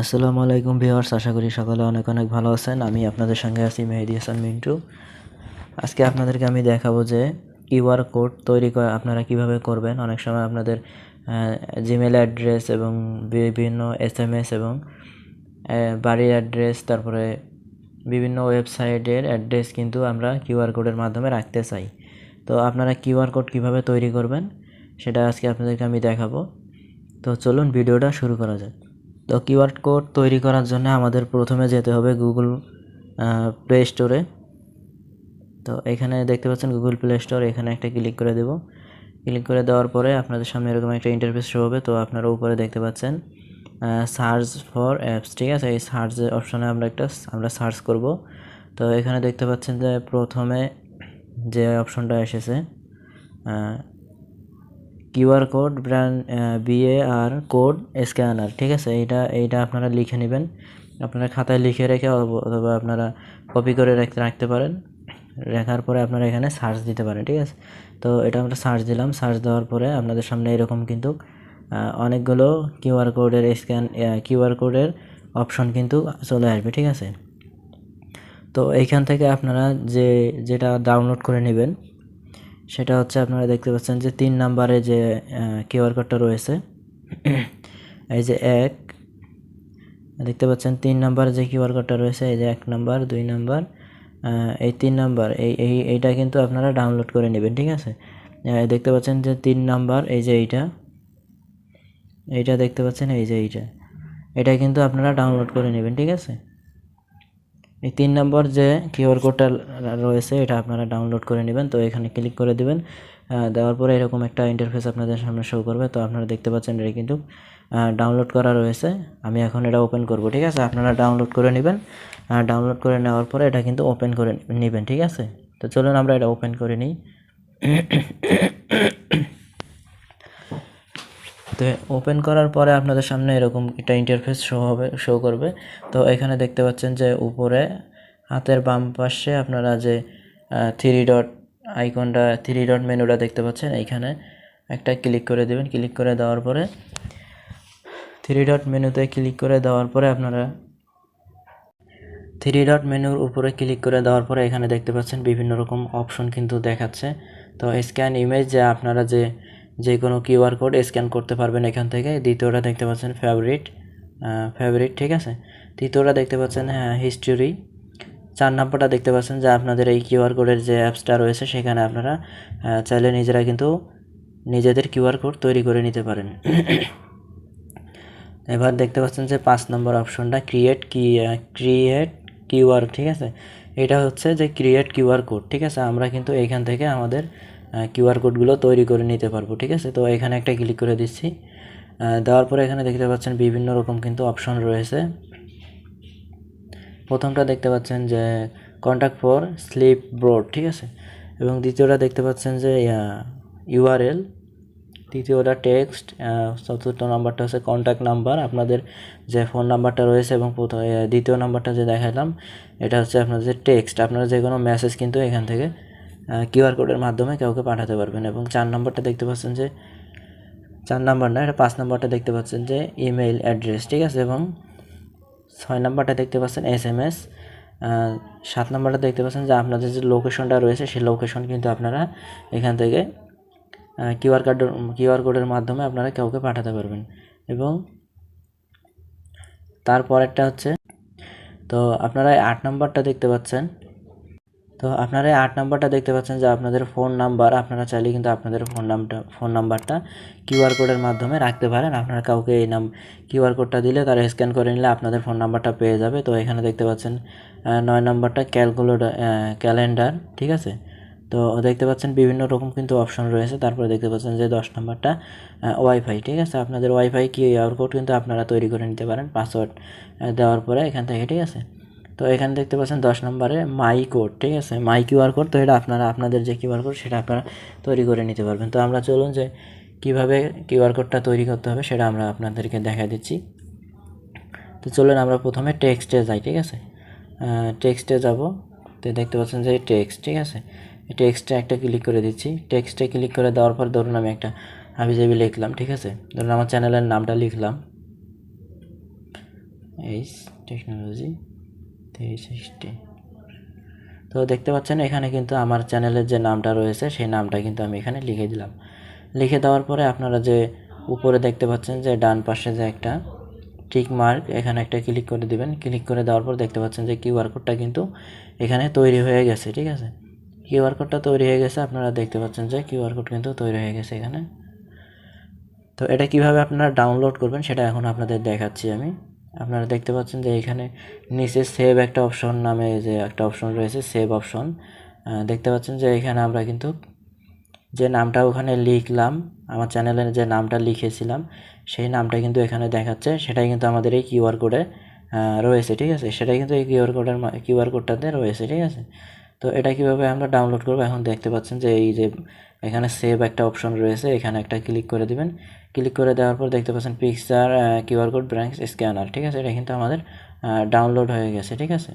আসসালামু আলাইকুম ভিউয়ার্স, আশা করি সকলে অনেক অনেক ভালো আছেন। আমি আপনাদের সঙ্গে আছি মেহেদি হাসান মিন্টু। আজকে আপনাদেরকে আমি দেখাবো যে কিউআর কোড তৈরি করা আপনারা কিভাবে করবেন। অনেক সময় আপনাদের জিমেল অ্যাড্রেস এবং বিভিন্ন এসএমএস এবং বাড়ির অ্যাড্রেস, তারপরে বিভিন্ন ওয়েবসাইটের অ্যাড্রেস কিন্তু আমরা কিউআর কোডের মাধ্যমে রাখতে চাই। তো আপনারা কিউআর কোড কিভাবে তৈরি করবেন সেটা আজকে আপনাদেরকে আমি দেখাবো। তো চলুন ভিডিওটা শুরু করা যাক। তো কিউআর কোড তৈরি করার জন্য আমাদের প্রথমে যেতে হবে গুগল প্লে স্টোরে। তো এখানে দেখতে পাচ্ছেন গুগল প্লে স্টোর, এখানে একটা ক্লিক করে দেব। ক্লিক করে দেওয়ার পরে আপনাদের সামনে এরকম একটা ইন্টারফেস শো হবে। তো আপনারা উপরে দেখতে পাচ্ছেন সার্চ ফর অ্যাপস, ঠিক আছে। এই সার্চ অপশনে আমরা সার্চ করব। তো এখানে দেখতে পাচ্ছেন যে প্রথমে যে অপশনটা এসেছে QR code brand BAR code scanner, ঠিক আছে। এইটা আপনারা লিখে নেবেন, আপনারা খাতায় লিখে রেখে অথবা আপনারা কপি করে রাখতে পারেন। রাখার পরে আপনারা এখানে সার্চ দিতে পারেন, ঠিক আছে। তো এটা আমরা সার্চ দিলাম। সার্চ দেওয়ার পরে আপনাদের সামনে এরকম কিন্তু অনেকগুলো কিউআর কোডের অপশন কিন্তু চলে আসবে, ঠিক আছে। তো এইখান থেকে আপনারা যেটা ডাউনলোড করে নেবেন সেটা হচ্ছে, আপনারা দেখতে পাচ্ছেন যে 3 নাম্বারে যে কিউআর কোডটা রয়েছে, এই যে দেখতে পাচ্ছেন 3 নাম্বার যে কিউআর কোডটা রয়েছে, এই যে 1 নাম্বার 2 নাম্বার এই 3 নাম্বার এইটা কিন্তু আপনারা ডাউনলোড করে নেবেন, ঠিক আছে। দেখতে পাচ্ছেন যে 3 নাম্বার, এই যে এইটা দেখতে পাচ্ছেন, এই যে এটা কিন্তু আপনারা ডাউনলোড করে নেবেন, ঠিক আছে। এই 3 নম্বর যে কিউআর কোডটা রয়েছে এটা আপনারা ডাউনলোড করে নেবেন। তো এখানে ক্লিক করে দিবেন। দেওয়ার পরে এরকম একটা ইন্টারফেস আপনাদের সামনে শো করবে। তো আপনারা দেখতে পাচ্ছেন এটা কিন্তু ডাউনলোড করা রয়েছে। আমি এখন এটা ওপেন করব, ঠিক আছে। আপনারা ডাউনলোড করে নেবেন। ডাউনলোড করে নেওয়ার পরে এটা কিন্তু ওপেন করে নেবেন, ঠিক আছে। তো চলুন আমরা এটা ওপেন করে নিই। তো ওপেন করার পরে আপনাদের সামনে এরকম একটা ইন্টারফেস শো করবে। তো এখানে দেখতে পাচ্ছেন যে উপরে হাতের বাম পাশে আপনারা যে থ্রি ডট মেনুটা দেখতে পাচ্ছেন, এইখানে একটা ক্লিক করে দেবেন। ক্লিক করে দেওয়ার পরে থ্রি ডট মেনুতে ক্লিক করে দেওয়ার পরে আপনারা থ্রি ডট মেনুর উপরে ক্লিক করে দেওয়ার পরে এখানে দেখতে পাচ্ছেন বিভিন্ন রকম অপশন কিন্তু দেখাচ্ছে। তো স্ক্যান ইমেজ, যে আপনারা যে কোনো কিউআর কোড স্ক্যান করতে পারবেন এখান থেকে। দ্বিতীয়টা দেখতে পাচ্ছেন ফেভারিট, ঠিক আছে। তৃতীয়টা দেখতে পাচ্ছেন হিস্টোরি। 4 নম্বরটা দেখতে পাচ্ছেন যে আপনাদের এই কিউআর কোডের যে অ্যাপসটা রয়েছে সেখানে আপনারা চাইলে নিজেরা কিন্তু নিজেদের কিউআর কোড তৈরি করে নিতে পারেন। এবার দেখতে পাচ্ছেন যে 5 নম্বর অপশনটা ক্রিয়েট কিউআর, ঠিক আছে। এটা হচ্ছে যে ক্রিয়েট কিউআর কোড, ঠিক আছে। আমরা কিন্তু এইখান থেকে আমাদের কিউআর কোডগুলো তৈরি করে নিতে পারবো, ঠিক আছে। তো এখানে একটা ক্লিক করে দিচ্ছি। দেওয়ার পরে এখানে দেখতে পাচ্ছেন বিভিন্ন রকম কিন্তু অপশন রয়েছে। প্রথমটা দেখতে পাচ্ছেন যে কন্ট্যাক্ট ফর স্লিপ বোর্ড, ঠিক আছে। এবং দ্বিতীয়টা দেখতে পাচ্ছেন যে ইউআরএল। তৃতীয়টা টেক্সট। চতুর্থ নাম্বারটা হচ্ছে কন্ট্যাক্ট নাম্বার, আপনাদের যে ফোন নাম্বারটা রয়েছে। এবং দ্বিতীয় নাম্বারটা যে দেখালাম এটা হচ্ছে আপনাদের টেক্সট। আপনারা যে কোনো মেসেজ কিন্তু এখান থেকে কিউআর কোডের মাধ্যমে কাউকে পাঠাতে পারবেন। এবং 4 নম্বরটা দেখতে পাচ্ছেন যে 4 নাম্বার না, এটা 5 নাম্বারটা দেখতে পাচ্ছেন যে ইমেইল অ্যাড্রেস, ঠিক আছে। এবং 6 নাম্বারটা দেখতে পাচ্ছেন এসএমএস। 7 নাম্বারটা দেখতে পাচ্ছেন যে আপনাদের যে লোকেশনটা রয়েছে সেই লোকেশন কিন্তু আপনারা এখান থেকে কিউআর কোডের মাধ্যমে আপনারা কাউকে পাঠাতে পারবেন। এবং তারপরেরটা হচ্ছে, তো আপনারা 8 নাম্বারটা দেখতে পাচ্ছেন। তো আপনারা 8 নাম্বারটা দেখতে পাচ্ছেন যে আপনাদের ফোন নাম্বার, আপনারা চাইলে কিন্তু আপনাদের ফোন নাম্বারটা কিউআর কোডের মাধ্যমে রাখতে পারেন। আপনারা কাউকে এই কিউআর কোডটা দিলে তারা স্ক্যান করে নিলে আপনাদের ফোন নাম্বারটা পেয়ে যাবে। তো এখানে দেখতে পাচ্ছেন 9 নাম্বারটা ক্যালেন্ডার, ঠিক আছে। তো দেখতে পাচ্ছেন বিভিন্ন রকম কিন্তু অপশন রয়েছে। তারপরে দেখতে পাচ্ছেন যে 10 নাম্বারটা ওয়াইফাই, ঠিক আছে। আপনাদের ওয়াইফাই কিউআর কোড কিন্তু আপনারা তৈরি করে নিতে পারেন পাসওয়ার্ড দেওয়ার পরে এখান থেকে, ঠিক আছে। তো এখানে দেখতে পাচ্ছেন 10 নম্বরে মাই কোড, ঠিক আছে, মাই কিউআর কোড। তো এটা আপনাদের যে কিউআর কোড সেটা আপনারা তৈরি করে নিতে পারবেন। তো আমরা চলুন যে কীভাবে কিউআর কোডটা তৈরি করতে হবে সেটা আমরা আপনাদেরকে দেখা দিচ্ছি। তো চলুন আমরা প্রথমে টেক্সটে যাই, ঠিক আছে। টেক্সটে যাব। তো দেখতে পাচ্ছেন যে টেক্সট, ঠিক আছে। টেক্সটে একটা ক্লিক করে দিচ্ছি। টেক্সটে ক্লিক করে দেওয়ার পর ধরুন আমি একটা হাবিজাবি লিখলাম, ঠিক আছে। ধরুন আমার চ্যানেলের নামটা লিখলাম। H technology 360। তো দেখতে পাচ্ছেন এখানে কিন্তু আমার চ্যানেলের যে নামটা রয়েছে সেই নামটা কিন্তু আমি এখানে লিখে দিলাম। লিখে দেওয়ার পরে আপনারা যে উপরে দেখতে পাচ্ছেন যে ডান পাশে যে একটা টিক মার্ক, এখানে একটা ক্লিক করে দিবেন। ক্লিক করে দেওয়ার পর দেখতে পাচ্ছেন যে কিউআর কোডটা কিন্তু এখানে তৈরি হয়ে গেছে, ঠিক আছে। কিউআর কোডটা তৈরি হয়ে গেছে, আপনারা দেখতে পাচ্ছেন যে কিউআর কোড কিন্তু তৈরি হয়ে গেছে এখানে। তো এটা কিভাবে আপনারা ডাউনলোড করবেন সেটা এখন আপনাদের দেখাচ্ছি আমি। আপনারা দেখতে পাচ্ছেন যে এখানে নিচে সেভ একটা অপশন নামে যে একটা অপশন রয়েছে, সেভ অপশন। দেখতে পাচ্ছেন যে এখানে আমরা কিন্তু যে নামটা ওখানে লিখলাম, আমার চ্যানেলের যে নামটা লিখেছিলাম সেই নামটা কিন্তু এখানে দেখাচ্ছে, সেটাই কিন্তু আমাদের এই কিউআর কোডে রয়েছে, ঠিক আছে। সেটাই কিন্তু এই কিউআর কোডটাতে রয়েছে, ঠিক আছে। তো এটা কিভাবে আমরা ডাউনলোড করব এখন দেখতে পাচ্ছেন যে এই যে এখানে সেভ একটা অপশন রয়েছে, এখানে একটা ক্লিক করে দিবেন। ক্লিক করে দেওয়ার পর দেখতে পাচ্ছেন picture QR code bank scanner, ঠিক আছে। এটা কিন্তু আমাদের ডাউনলোড হয়ে গেছে, ঠিক আছে।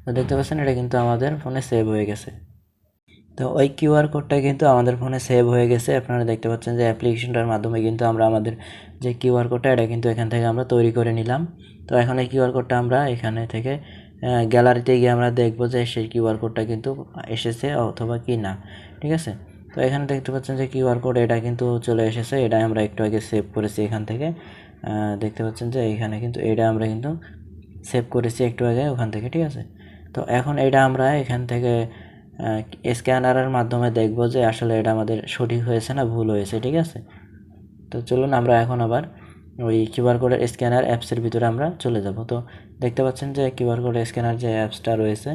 তো দেখতে পাচ্ছেন এটা কিন্তু আমাদের ফোনে সেভ হয়ে গেছে। তো ওই কিউআর কোডটা কিন্তু আমাদের ফোনে সেভ হয়ে গেছে। আপনারা দেখতে পাচ্ছেন যে অ্যাপ্লিকেশনটার মাধ্যমে কিন্তু আমরা আমাদের যে কিউআর কোডটা এটা কিন্তু এখান থেকে আমরা তৈরি করে নিলাম। তো এখন এই কিউআর কোডটা আমরা এখানে থেকে গ্যালারিতে গিয়ে আমরা দেখব যে সেই কিউআর কোডটা কিন্তু এসেছে অথবা কি না, ঠিক আছে। তো এখানে দেখতে পাচ্ছেন যে কিউআর কোড এটা কিন্তু চলে এসেছে, এটা আমরা একটু আগে সেভ করেছি এখান থেকে। দেখতে পাচ্ছেন যে এখানে কিন্তু এটা আমরা কিন্তু সেভ করেছি একটু আগে ওখান থেকে, ঠিক আছে। তো এখন এটা আমরা এখান থেকে স্ক্যানারের মাধ্যমে দেখব যে আসলে এটা আমাদের সঠিক হয়েছে না ভুল হয়েছে, ঠিক আছে। তো চলুন আমরা এখন আবার ওই কিউআর কোডের স্ক্যানার অ্যাপসের ভিতরে আমরা চলে যাব। তো দেখতে পাচ্ছেন যে কিউআর কোড স্ক্যানার যে অ্যাপসটা রয়েছে,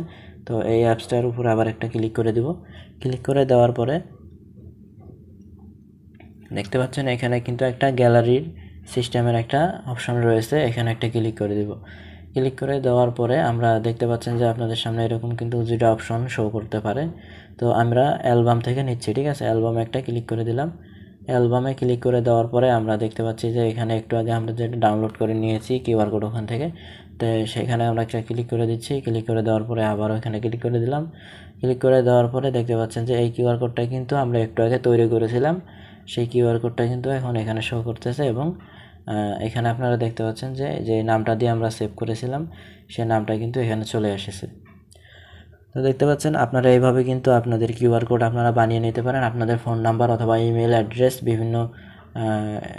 তো এই অ্যাপসটার উপরে আবার একটা ক্লিক করে দিব। ক্লিক করে দেওয়ার পরে দেখতে পাচ্ছেন এখানে কিন্তু একটা গ্যালারির সিস্টেমের একটা অপশন রয়েছে, এখানে একটা ক্লিক করে দিব। ক্লিক করে দেওয়ার পরে আমরা দেখতে পাচ্ছেন যে আপনাদের সামনে এরকম কিন্তু দুটো অপশন শো করতে পারে। তো আমরা অ্যালবাম থেকে নিচ্ছি, ঠিক আছে। অ্যালবামে একটা ক্লিক করে দিলাম। অ্যালবামে ক্লিক করে দেওয়ার পরে আমরা দেখতে পাচ্ছি যে এখানে একটু আগে আমরা যেটা ডাউনলোড করে নিয়েছি কিউআর কোড ওখান থেকে, তো সেখানে আমরা একটা ক্লিক করে দিচ্ছি। ক্লিক করে দেওয়ার পরে আবারও এখানে ক্লিক করে দিলাম। ক্লিক করে দেওয়ার পরে দেখতে পাচ্ছেন যে এই কিউআর কোডটা কিন্তু আমরা একটু আগে তৈরি করেছিলাম, সেই কিউআর কোডটা কিন্তু এখন এখানে শো করতেছে এবং এখানে আপনারা দেখতে পাচ্ছেন যে যে নামটা দিয়ে আমরা সেভ করেছিলাম সেই নামটা কিন্তু এখানে চলে এসেছে। তো দেখতে পাচ্ছেন আপনারা এইভাবে কিন্তু আপনাদের কিউআর কোড আপনারা বানিয়ে নিতে পারেন। আপনাদের ফোন নাম্বার অথবা ইমেল অ্যাড্রেস, বিভিন্ন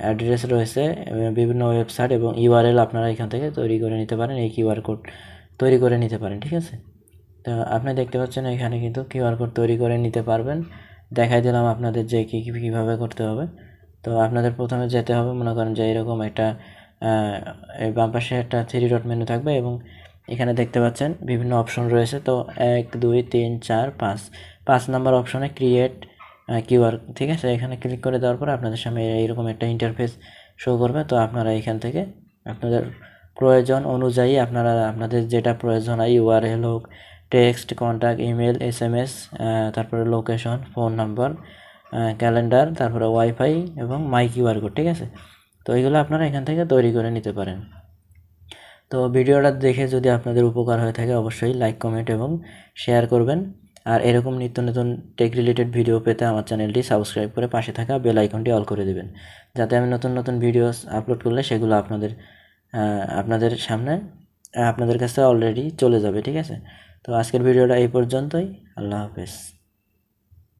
অ্যাড্রেস রয়েছে, বিভিন্ন ওয়েবসাইট এবং ইউআরএল আপনারা এখান থেকে তৈরি করে নিতে পারেন, এই কিউআর কোড তৈরি করে নিতে পারেন, ঠিক আছে। তো আপনি দেখতে পাচ্ছেন এখানে কিন্তু কিউআর কোড তৈরি করে নিতে পারবেন। দেখাই দিলাম আপনাদের যে কীভাবে করতে হবে। তো আপনাদের প্রথমে যেতে হবে, মনে করেন যে এরকম একটা এই বাম পাশে একটা 3 ডট মেনু থাকবে এবং এখানে দেখতে পাচ্ছেন বিভিন্ন অপশন রয়েছে। তো 1 2 3 4 5 নাম্বার অপশনে ক্রিয়েট কিউআর, ঠিক আছে। এখানে ক্লিক করে দেওয়ার পর আপনাদের সামনে এইরকম একটা ইন্টারফেস শো করবে। তো আপনারা এখান থেকে আপনাদের প্রয়োজন অনুযায়ী আপনারা আপনাদের যেটা প্রয়োজন হয়, ইউআরএল হোক, টেক্সট, কন্ট্যাক্ট, ইমেল, এসএমএস, তারপরে লোকেশন, ফোন নাম্বার, ক্যালেন্ডার, তারপরে ওয়াইফাই এবং মাই কিউআর কোড, ঠিক আছে। তো এইগুলো আপনারা এখান থেকে তৈরি করে নিতে পারেন। তো ভিডিওটা দেখে যদি আপনাদের উপকার হয়ে থাকে অবশ্যই লাইক, কমেন্ট এবং শেয়ার করবেন। আর এরকম নিত্য নতুন টেক রিলেটেড ভিডিও পেতে আমার চ্যানেলটি সাবস্ক্রাইব করে পাশে থাকা বেল আইকনটি অল করে দেবেন, যাতে আমি নতুন নতুন ভিডিওস আপলোড করলে সেগুলো আপনাদের সামনে আপনাদের কাছে অলরেডি চলে যাবে, ঠিক আছে। তো আজকের ভিডিওটা এই পর্যন্তই। আল্লাহ হাফেজ।